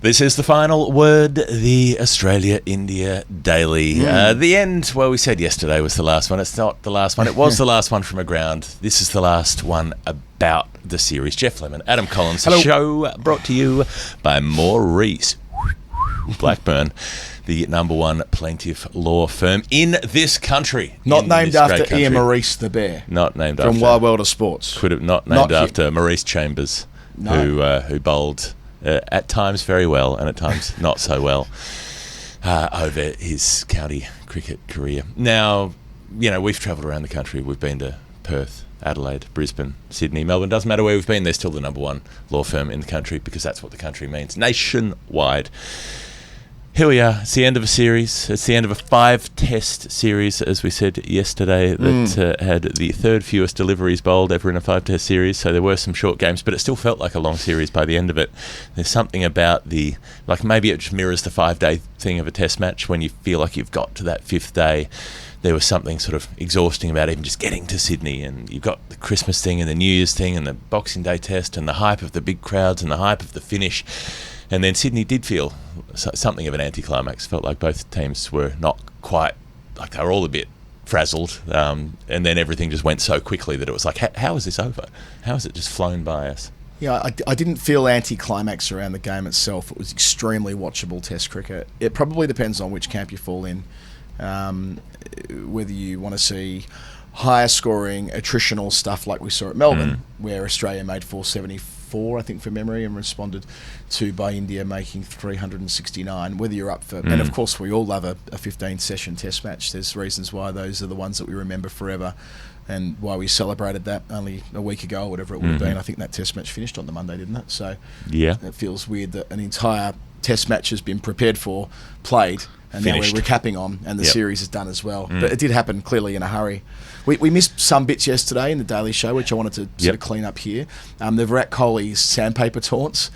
This is the final word, the Australia-India Daily. The end, well, we said yesterday was the last one. It's not the last one. It was the last one from a ground. This is the last one about the series. Geoff Lemon, Adam Collins. Hello. Show brought to you by Maurice Blackburn, the #1 plaintiff law firm in this country. Not named after Ian Maurice the Bear. Not named after. From Wild World of Sports. Could have not named after Maurice Chambers, who bowled at times very well and at times not so well over his county cricket career. Now, you know, we've travelled around the country. We've been to Perth, Adelaide, Brisbane, Sydney, Melbourne. Doesn't matter where we've been, they're still the #1 law firm in the country because that's what the country means, nationwide. Here we are. It's the end of a series. It's the end of a 5-test series, as we said yesterday, that had the third fewest deliveries bowled ever in a 5-test series. So there were some short games, but it still felt like a long series by the end of it. There's something about like maybe it just mirrors the 5-day thing of a test match when you feel like you've got to that 5th day. There was something sort of exhausting about even just getting to Sydney, and you've got the Christmas thing and the New Year's thing and the Boxing Day test and the hype of the big crowds and the hype of the finish. And then Sydney did feel something of an anticlimax. Felt like both teams were not quite, like they were all a bit frazzled. And then everything just went so quickly that it was like, how is this over? How has it just flown by us? Yeah, I didn't feel anticlimax around the game itself. It was extremely watchable Test cricket. It probably depends on which camp you fall in. Whether you want to see higher scoring attritional stuff like we saw at Melbourne, where Australia made 474, I think, from memory, and responded to by India making 369. Whether you're up for, and of course we all love a 15-session Test match. There's reasons why those are the ones that we remember forever, and why we celebrated that only a week ago or whatever it would have been. I think that Test match finished on the Monday, didn't it? So yeah, it feels weird that an entire Test match has been prepared for, played, and finished. Now we're recapping on, and the series is done as well. But it did happen clearly in a hurry. We missed some bits yesterday in the Daily Show, which I wanted to sort of clean up here. The Virat Kohli's sandpaper taunts,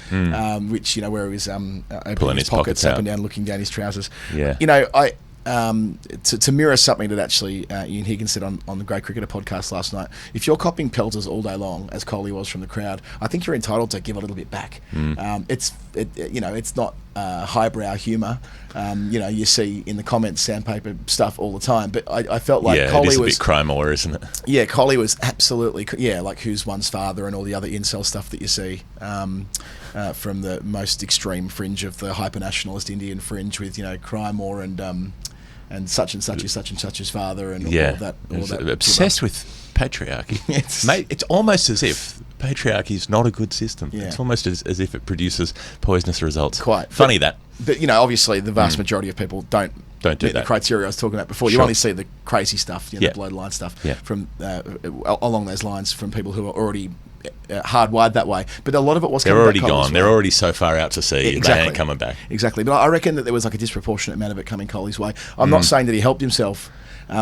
which, you know, where he was opening his pockets up and down, looking down his trousers. Yeah. You know, to mirror something that actually Ian Higgins said on the Great Cricketer podcast last night, if you're copying pelters all day long, as Kohli was from the crowd, I think you're entitled to give a little bit back. It's not highbrow humour. You see in the comments sandpaper stuff all the time, but I felt like Kohli was a bit crime-or, isn't it? Yeah, Kohli was absolutely like who's one's father and all the other incel stuff that you see from the most extreme fringe of the hyper-nationalist Indian fringe with, you know, crime-or and such is such and such's father and all that. Obsessed with patriarchy. It's almost as if patriarchy is not a good system. Yeah. It's almost as if it produces poisonous results. Quite funny but you know, obviously the vast majority of people don't meet the criteria I was talking about before. You only see the crazy stuff, the below the line stuff from along those lines from people who are already hardwired that way. But a lot of it was, they're already gone. Well. They're already so far out to sea. Exactly. They ain't coming back. Exactly. But I reckon that there was like a disproportionate amount of it coming Kohli's way. I'm not saying that he helped himself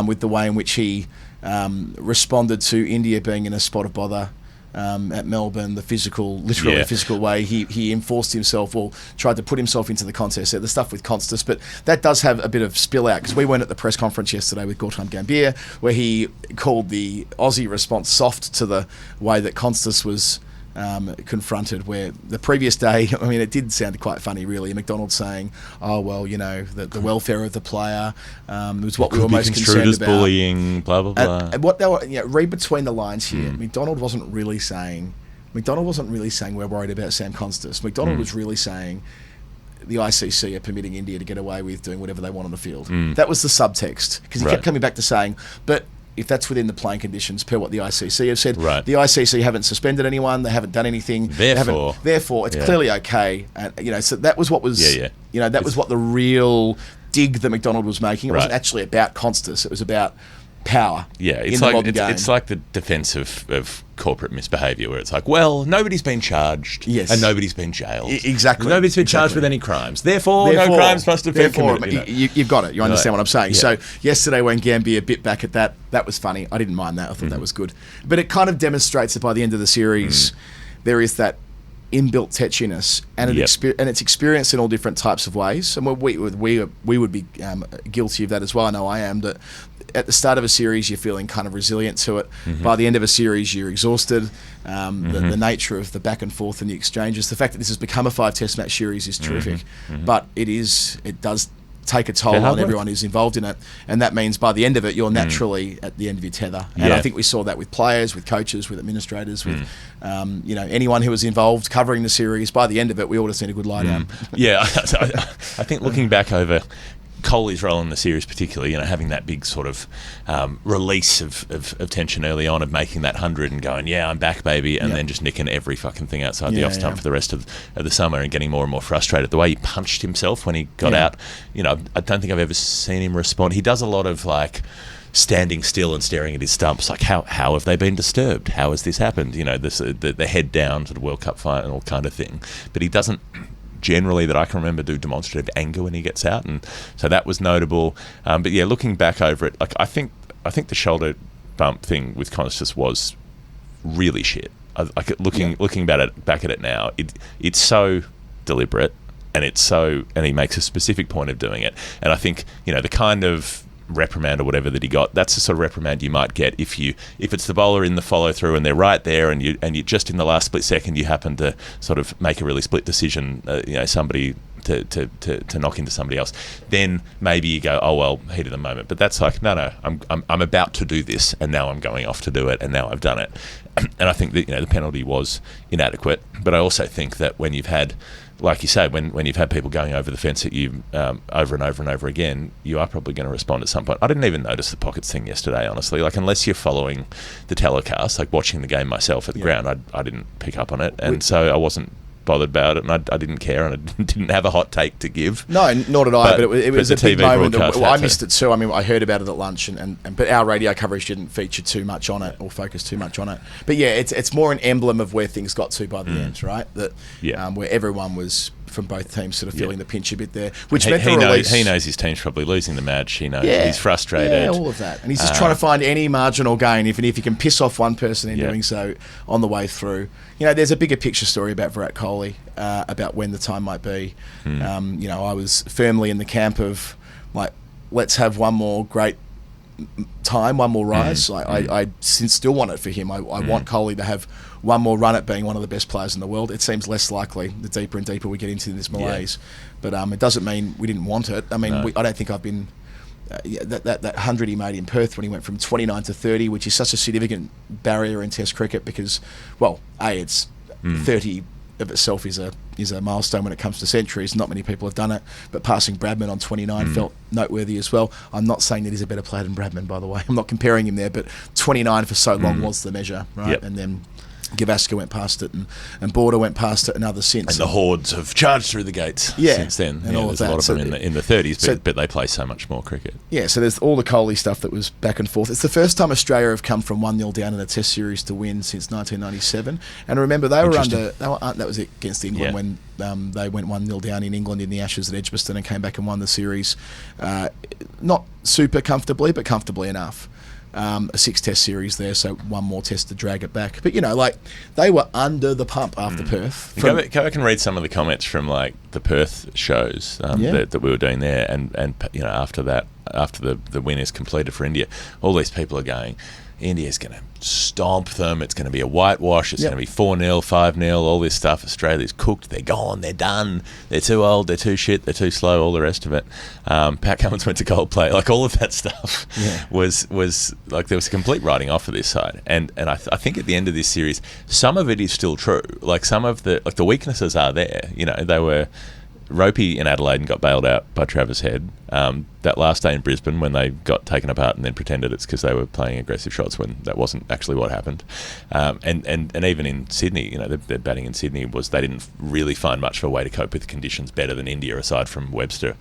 with the way in which he responded to India being in a spot of bother at Melbourne, the physical way he enforced himself or tried to put himself into the contest. The stuff with Constas, but that does have a bit of spill out, because we went at the press conference yesterday with Gautam Gambhir, where he called the Aussie response soft to the way that Constas was confronted, where the previous day, I mean, it did sound quite funny, really. McDonald saying, "Oh well, you know, the welfare of the player was what we were most concerned about." Bullying, blah blah blah. And what they were, read between the lines here. McDonald wasn't really saying we're worried about Sam Constas. McDonald was really saying the ICC are permitting India to get away with doing whatever they want on the field. That was the subtext, because he kept coming back to saying, but if that's within the playing conditions per what the ICC have said, the ICC haven't suspended anyone, they haven't done anything. Therefore, it's clearly okay. And so that was what was, that was what the real dig that McDonald was making. It wasn't actually about Constas. It was about power. Yeah, it's like the defence of corporate misbehaviour, where it's like, well, nobody's been charged, and nobody's been jailed. Exactly. Nobody's been charged with any crimes. Therefore, no crimes must have been committed. You've got it. You understand what I'm saying. Yeah. So yesterday when Gambhir bit back at that was funny. I didn't mind that. I thought that was good. But it kind of demonstrates that by the end of the series, there is that inbuilt tetchiness, and it's experienced in all different types of ways. And we would be guilty of that as well. I know I am. That at the start of a series, you're feeling kind of resilient to it. By the end of a series, you're exhausted. The nature of the back and forth and the exchanges, the fact that this has become a 5-test match series is terrific. But it does take a toll on everyone who's involved in it, and that means by the end of it, you're naturally at the end of your tether. And I think we saw that with players, with coaches, with administrators, with anyone who was involved covering the series. By the end of it, we all just need a good lie down. I think looking back over Kohli's role in the series, particularly, having that big sort of release of tension early on, of making that 100 and going, I'm back, baby, and then just nicking every fucking thing outside the off stump for the rest of the summer and getting more and more frustrated. The way he punched himself when he got out, I don't think I've ever seen him respond. He does a lot of standing still and staring at his stumps, like how have they been disturbed? How has this happened? This the head down sort of World Cup final kind of thing. But he doesn't generally, that I can remember, do demonstrative anger when he gets out, and so that was notable. But looking back over it, I think the shoulder bump thing with Conscious was really shit. Looking back at it now, it's so deliberate, and he makes a specific point of doing it. And I think the kind of reprimand or whatever that he got, that's the sort of reprimand you might get if it's the bowler in the follow through and they're right there, and you just in the last split second you happen to sort of make a really split decision, somebody to knock into somebody else, then maybe you go, oh well, heat of the moment. But that's like, no, I'm about to do this, and now I'm going off to do it, and now I've done it. And I think that the penalty was inadequate. But I also think that when you've had, like you say, when you've had people going over the fence at you over and over and over again, you are probably going to respond at some point. I didn't even notice the pockets thing yesterday, honestly. Unless you're following the telecast, watching the game myself at the ground, I didn't pick up on it, and so I wasn't bothered about it, and I didn't care, and I didn't have a hot take to give. No, nor did I. But it was a big moment. I missed it too. I mean, I heard about it at lunch, but our radio coverage didn't feature too much on it or focus too much on it. But it's more an emblem of where things got to by the end, right? That where everyone was, from both teams, sort of feeling the pinch a bit there, which meant the release. He knows his team's probably losing the match. He knows he's frustrated. All of that, and he's just trying to find any marginal gain, if he can piss off one person in doing so on the way through. There's a bigger picture story about Virat Kohli, about when the time might be. I was firmly in the camp of let's have one more great time, one more rise. I still want it for him. I want Kohli to have one more run at being one of the best players in the world. It seems less likely the deeper and deeper we get into this malaise. But it doesn't mean we didn't want it. I mean, I don't think I've been... that 100 he made in Perth when he went from 29 to 30, which is such a significant barrier in Test cricket because, it's 30 of itself is a milestone when it comes to centuries. Not many people have done it, but passing Bradman on 29 felt noteworthy as well. I'm not saying that he's a better player than Bradman, by the way. I'm not comparing him there, but 29 for so long was the measure, right? And then Gavaskar went past it, and Border went past it, and others since. And the hordes have charged through the gates since then. And all there's of that. a lot of them in the 30s, but they play so much more cricket. Yeah, so there's all the Kohli stuff that was back and forth. It's the first time Australia have come from 1-0 down in a Test series to win since 1997. And remember, that was against England when they went 1-0 down in England in the Ashes at Edgbaston and came back and won the series. Not super comfortably, but comfortably enough. A 6-test series there, so one more test to drag it back. But they were under the pump after Perth. Go back and read some of the comments from the Perth shows that we were doing there, and after the win is completed for India, all these people are going, India's going to stomp them, it's going to be a whitewash, it's going to be 4-0, 5-0, all this stuff. Australia's cooked, they're gone, they're done, they're too old, they're too shit, they're too slow, all the rest of it. Pat Cummins went to Coldplay, all of that stuff was there was a complete writing off of this side. And I think at the end of this series, some of it is still true. Some of the weaknesses are there. They were... Ropey in Adelaide and got bailed out by Travis Head. That last day in Brisbane when they got taken apart and then pretended it's because they were playing aggressive shots when that wasn't actually what happened. And even in Sydney, their batting in Sydney was they didn't really find much of a way to cope with the conditions better than India, aside from Webster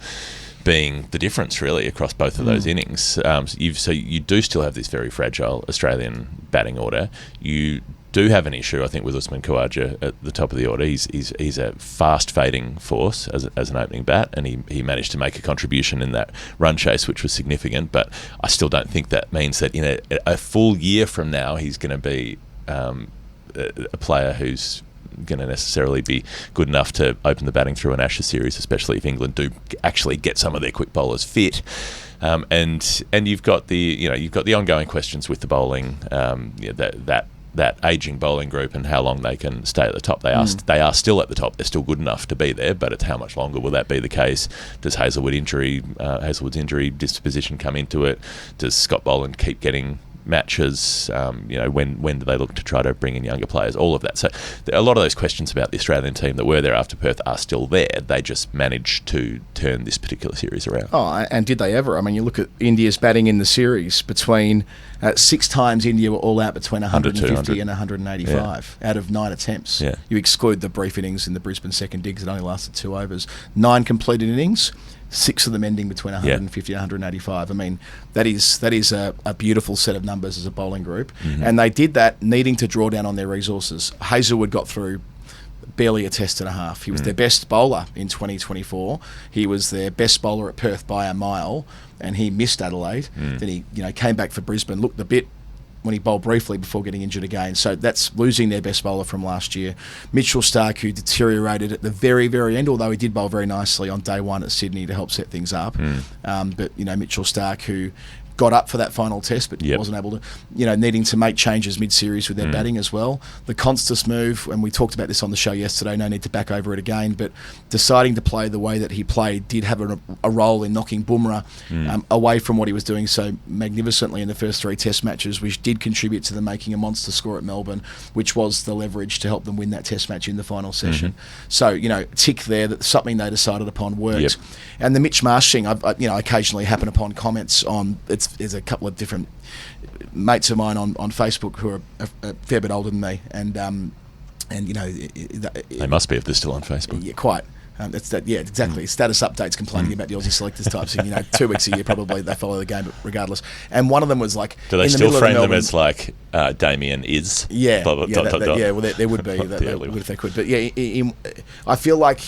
being the difference really across both of those innings. So you do still have this very fragile Australian batting order. You do have an issue, I think, with Usman Khawaja at the top of the order. He's a fast fading force as an opening bat, and he managed to make a contribution in that run chase, which was significant. But I still don't think that means that in a full year from now he's going to be a player who's going to necessarily be good enough to open the batting through an Ashes series, especially if England do actually get some of their quick bowlers fit. And you've got the ongoing questions with the bowling, that ageing bowling group and how long they can stay at the top. They are still at the top. They're still good enough to be there, but it's how much longer will that be the case? Does Hazelwood's injury disposition come into it? Does Scott Boland keep getting matches? When do they look to try to bring in younger players? All of that. So a lot of those questions about the Australian team that were there after Perth are still there. They just managed to turn this particular series around. Oh, and did they ever? I mean, you look at India's batting in the series between 6 times India were all out between 150 and 185 out of 9 attempts. Yeah. You exclude the brief innings in the Brisbane second digs that only lasted 2 overs. 9 completed innings. 6 of them ending between 150 and 185. I mean, that is a beautiful set of numbers as a bowling group. And they did that needing to draw down on their resources. Hazelwood got through barely a test and a half. He was their best bowler in 2024. He was their best bowler at Perth by a mile, and he missed Adelaide. Then he came back for Brisbane, looked a bit when he bowled briefly before getting injured again. So that's losing their best bowler from last year. Mitchell Starc, who deteriorated at the very, very end, although he did bowl very nicely on day 1 at Sydney to help set things up. But Mitchell Starc, who got up for that final test but wasn't able to, needing to make changes mid-series with their batting as well. The Constas move, and we talked about this on the show yesterday, no need to back over it again, but deciding to play the way that he played did have a role in knocking Bumrah away from what he was doing so magnificently in the first 3 test matches, which did contribute to them making a monster score at Melbourne, which was the leverage to help them win that test match in the final session. So, tick there, that something they decided upon worked. And the Mitch Marsh thing, I occasionally happen upon comments on, there's a couple of different mates of mine on Facebook who are a fair bit older than me, and they must be if they're still on Facebook. Yeah, quite. That's that. Yeah, exactly. Status updates complaining about the Aussie selectors type thing. 2 weeks a year probably they follow the game, but regardless. And one of them was like, do they still frame them as like Damien is? Yeah, blah, blah, yeah. Well, there would be that would if they could. But yeah, I feel like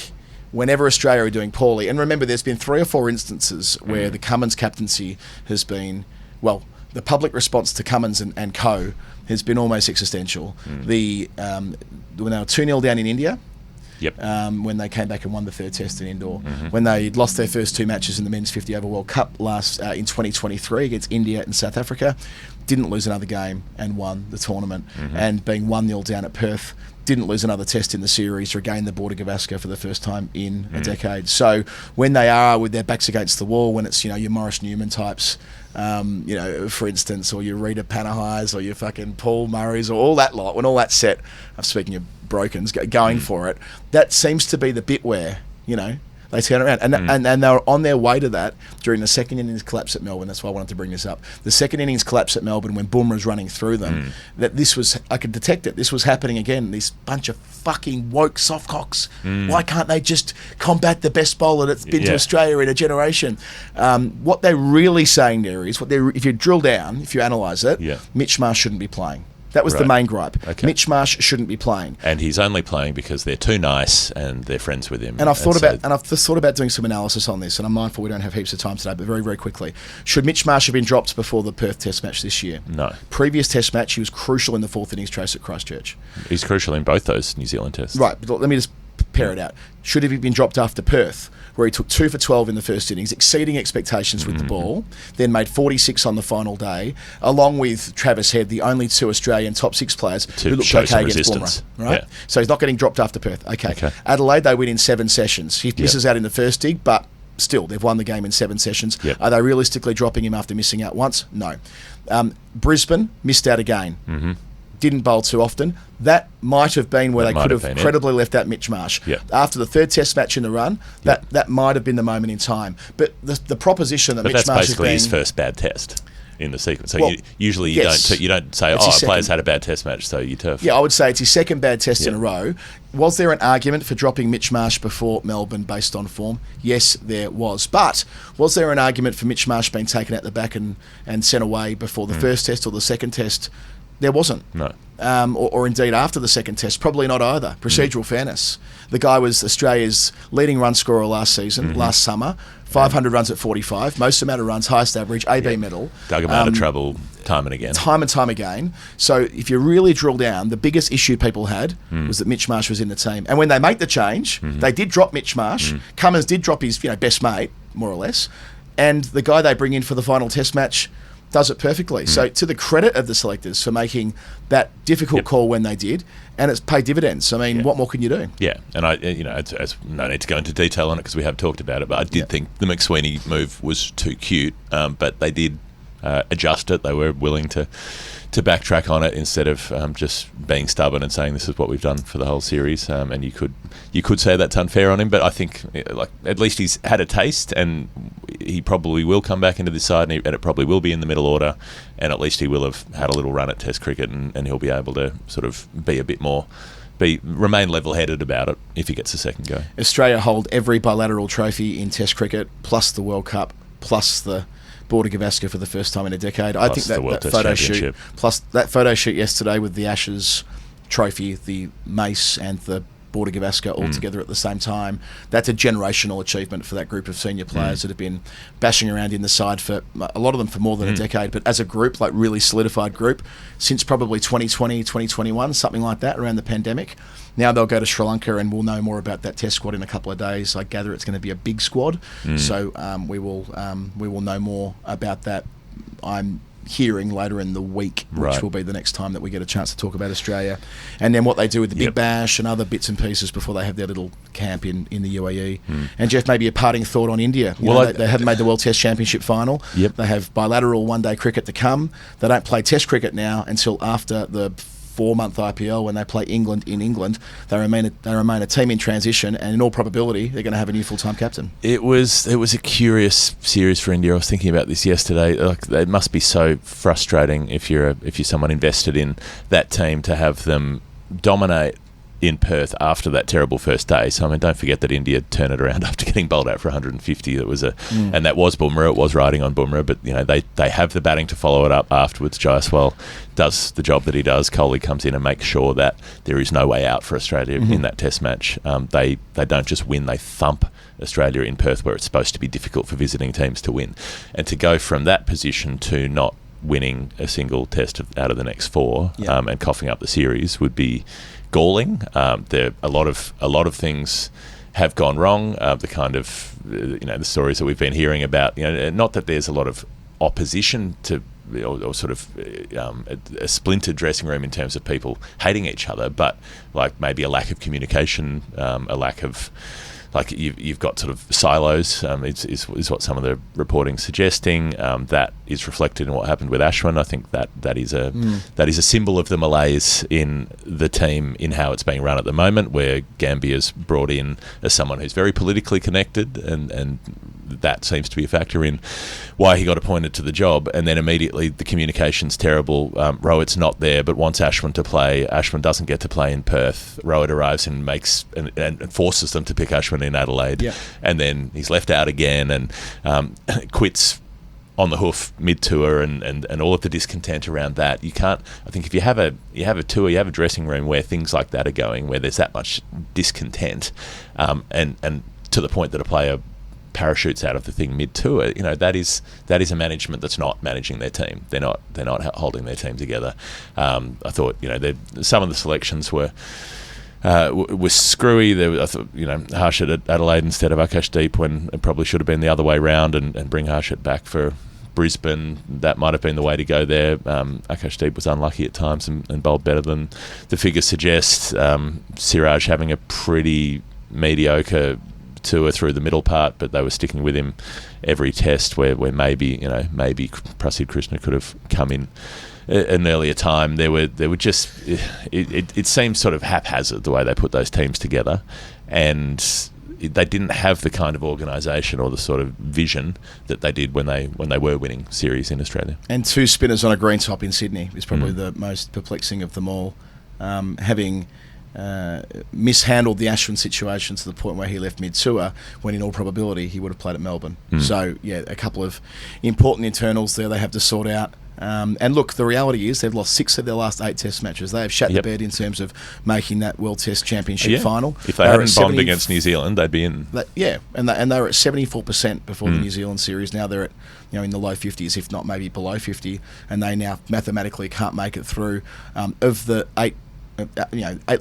whenever Australia are doing poorly, and remember, there's been 3 or 4 instances where the Cummins captaincy has been, well, the public response to Cummins and co has been almost existential. When they were 2-0 down in India, when they came back and won the 3rd test in indoor, when they lost their first 2 matches in the Men's 50 Over World Cup in 2023 against India and South Africa, didn't lose another game and won the tournament, and being 1-0 down at Perth, didn't lose another test in the series, regained the Border-Gavaskar for the first time in a decade. So when they are with their backs against the wall, when it's your Maurice Newman types, for instance, or your Rita Panahais or your fucking Paul Murrays or all that lot, when all that's set, I'm speaking of brokens, going for it, that seems to be the bit where, they turn around. And they were on their way to that during the second innings collapse at Melbourne. That's why I wanted to bring this up. The second innings collapse at Melbourne when Bumrah's running through them, that this was, I could detect it, this was happening again. This bunch of fucking woke softcocks. Why can't they just combat the best bowler that's been to Australia in a generation? What they're really saying there is, if you drill down, if you analyse it, Mitch Marsh shouldn't be playing. That was the main gripe. Okay. Mitch Marsh shouldn't be playing, and he's only playing because they're too nice and they're friends with him. And I've thought about doing some analysis on this. And I'm mindful we don't have heaps of time today, but very, very quickly, should Mitch Marsh have been dropped before the Perth Test match this year? No. Previous Test match, he was crucial in the 4th innings trace at Christchurch. He's crucial in both those New Zealand tests. Right, but let me just pair it out. Should have he been dropped after Perth, where he took 2 for 12 in the first innings, exceeding expectations with the ball, then made 46 on the final day, along with Travis Head, the only 2 Australian top 6 players who looked okay against Bumrah. Right? Yeah. So he's not getting dropped after Perth. Okay. Adelaide, they win in 7 sessions. He misses out in the first dig, but still, they've won the game in 7 sessions. Yep. Are they realistically dropping him after missing out once? No. Brisbane missed out again. Didn't bowl too often. That might have been where they could have credibly left out Mitch Marsh. Yep. After the 3rd test match in the run, that might have been the moment in time. But the proposition that Mitch Marsh has been... That's basically his first bad test in the sequence. So usually you don't say, a player's had a bad test match, so you turf. Yeah, I would say it's his 2nd bad test in a row. Was there an argument for dropping Mitch Marsh before Melbourne based on form? Yes, there was. But was there an argument for Mitch Marsh being taken out the back and sent away before the 1st test or the 2nd test? There wasn't. No. Or indeed after the second test, probably not either. Procedural fairness. The guy was Australia's leading run scorer last season, last summer, 500 runs at 45, most amount of runs, highest average, AB medal. Dug him out of trouble time and again. Time and time again. So if you really drill down, the biggest issue people had was that Mitch Marsh was in the team. And when they make the change, they did drop Mitch Marsh. Cummins did drop his best mate, more or less. And the guy they bring in for the final test match does it perfectly. So to the credit of the selectors for making that difficult call when they did, and it's paid dividends. I mean, what more can you do? Yeah, and it's no need to go into detail on it because we have talked about it, but I did think the McSweeney move was too cute, but they did adjust it. They were willing to backtrack on it instead of just being stubborn and saying this is what we've done for the whole series. And you could say that's unfair on him, but I think at least he's had a taste, and he probably will come back into this side, and it probably will be in the middle order, and at least he will have had a little run at Test cricket, and he'll be able to sort of be a bit more. Remain level-headed about it if he gets a second go. Australia hold every bilateral trophy in Test cricket, plus the World Cup, plus the Border-Gavaskar for the first time in a decade. I think that photo shoot, plus that photo shoot yesterday with the Ashes trophy, the mace, and the Border-Gavaskar all together at the same time, that's a generational achievement for that group of senior players that have been bashing around in the side for a lot of them for more than a decade, but as a group, like really solidified group, since probably 2020, 2021, something like that, around the pandemic. Now they'll go to Sri Lanka, and we'll know more about that test squad in a couple of days. I gather it's going to be a big squad, so we will know more about that. I'm hearing later in the week, which will be the next time that we get a chance to talk about Australia, and then what they do with the Big Bash and other bits and pieces before they have their little camp in the UAE. And Geoff, maybe a parting thought on India. They haven't made the World Test Championship final. They have bilateral one-day cricket to come. They don't play Test cricket now until after the 4-month IPL when they play England in England. They remain a team in transition, and in all probability they're going to have a new full-time captain. It was a curious series for India. I was thinking about this yesterday. It must be so frustrating if you're someone invested in that team to have them dominate in Perth after that terrible first day. So I mean, don't forget that India turned it around after getting bowled out for 150. That was and that was Bumrah. It was riding on Bumrah, but they have the batting to follow it up afterwards. Jaiswal does the job that he does. Kohli comes in and makes sure that there is no way out for Australia in that Test match. They don't just win; they thump Australia in Perth, where it's supposed to be difficult for visiting teams to win. And to go from that position to not winning a single Test out of the next 4 and coughing up the series would be galling. There a lot of things have gone wrong. The kind of the stories that we've been hearing about. Not that there's a lot of opposition to or sort of a splintered dressing room in terms of people hating each other, but like maybe a lack of communication, a lack of. Like you've got sort of silos, is what some of the reporting's suggesting. That is reflected in what happened with Ashwin. I think that is a symbol of the malaise in the team in how it's being run at the moment, where Gambia's brought in as someone who's very politically connected, and that seems to be a factor in why he got appointed to the job. And then immediately the communication's terrible. Rohit's not there, but wants Ashwin to play. Ashwin doesn't get to play in Perth. Rohit arrives and makes and forces them to pick Ashwin in Adelaide, and then he's left out again and quits on the hoof mid-tour, and all of the discontent around that. You can't. I think if you have a tour, you have a dressing room where things like that are going, where there's that much discontent, and to the point that a player parachutes out of the thing mid-tour, that is a management that's not managing their team. They're not holding their team together. I thought some of the selections were screwy. I thought Harshit at Adelaide instead of Akashdeep, when it probably should have been the other way round, and bring Harshit back for Brisbane. That might have been the way to go there. Akashdeep was unlucky at times and bowled better than the figures suggest. Siraj having a pretty mediocre tour through the middle part, but they were sticking with him every test where maybe Prasidh Krishna could have come in an earlier time. There were just it seemed sort of haphazard the way they put those teams together, and they didn't have the kind of organisation or the sort of vision that they did when they were winning series in Australia. And 2 spinners on a green top in Sydney is probably the most perplexing of them all, having mishandled the Ashwin situation to the point where he left mid-tour, when in all probability he would have played at Melbourne. So a couple of important internals there they have to sort out. And look, the reality is they've lost 6 of their last 8 Test matches. They have shat the bed in terms of making that World Test Championship final. If they hadn't bombed against New Zealand, they'd be in. And they were at 74% before the New Zealand series. Now they're at in the low 50s, if not maybe below 50, and they now mathematically can't make it through. Of the 8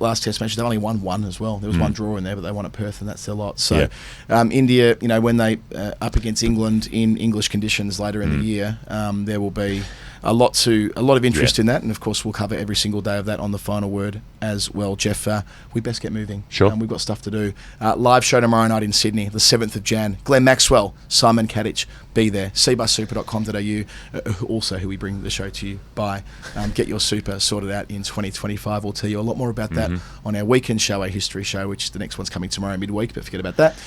last Test matches, they've only won 1 as well. There was 1 draw in there, but they won at Perth, and that's their lot. So India, when they up against England in English conditions later in the year, there will be a lot of interest in that, and of course we'll cover every single day of that on the final word as well. Geoff, we best get moving. Sure. We've got stuff to do. Live show tomorrow night in Sydney, the 7th of Jan. Glenn Maxwell, Simon KATICH, be there. cbussuper.com.au, also who we bring the show to you by. Get your super sorted out in 2025. We'll tell you a lot more about that on our weekend show, our history show, which the next one's coming tomorrow midweek, but forget about that.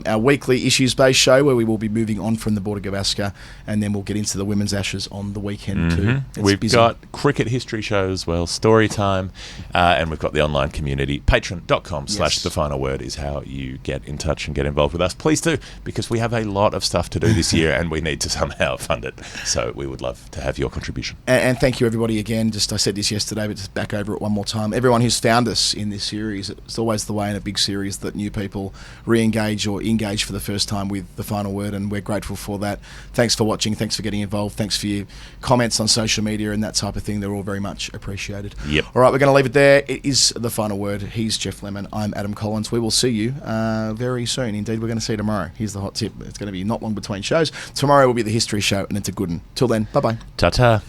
Our weekly issues-based show, where we will be moving on from the Border-Gavaskar, and then we'll get into the Women's Ashes on the weekend too. We've got cricket history show as well, story time, and we've got the online community. Patreon.com/thefinalword is how you get in touch and get involved with us. Please do, because we have a lot of stuff to do this year and we need to somehow fund it. So we would love to have your contribution. And thank you everybody again. I said this yesterday, but just back over it one more time. Everyone who's found us in this series, it's always the way in a big series that new people re-engage or engage for the first time with the final word, and we're grateful for that. Thanks for watching. Thanks for getting involved. Thanks for your comments on social media and that type of thing. They're all very much appreciated. Yep. All right, we're going to leave it there. It is the final word. He's Geoff Lemon. I'm Adam Collins. We will see you very soon. Indeed, we're going to see you tomorrow. Here's the hot tip. It's going to be not long between shows. Tomorrow will be the history show, and it's a good one. Till then, bye-bye. Ta-ta.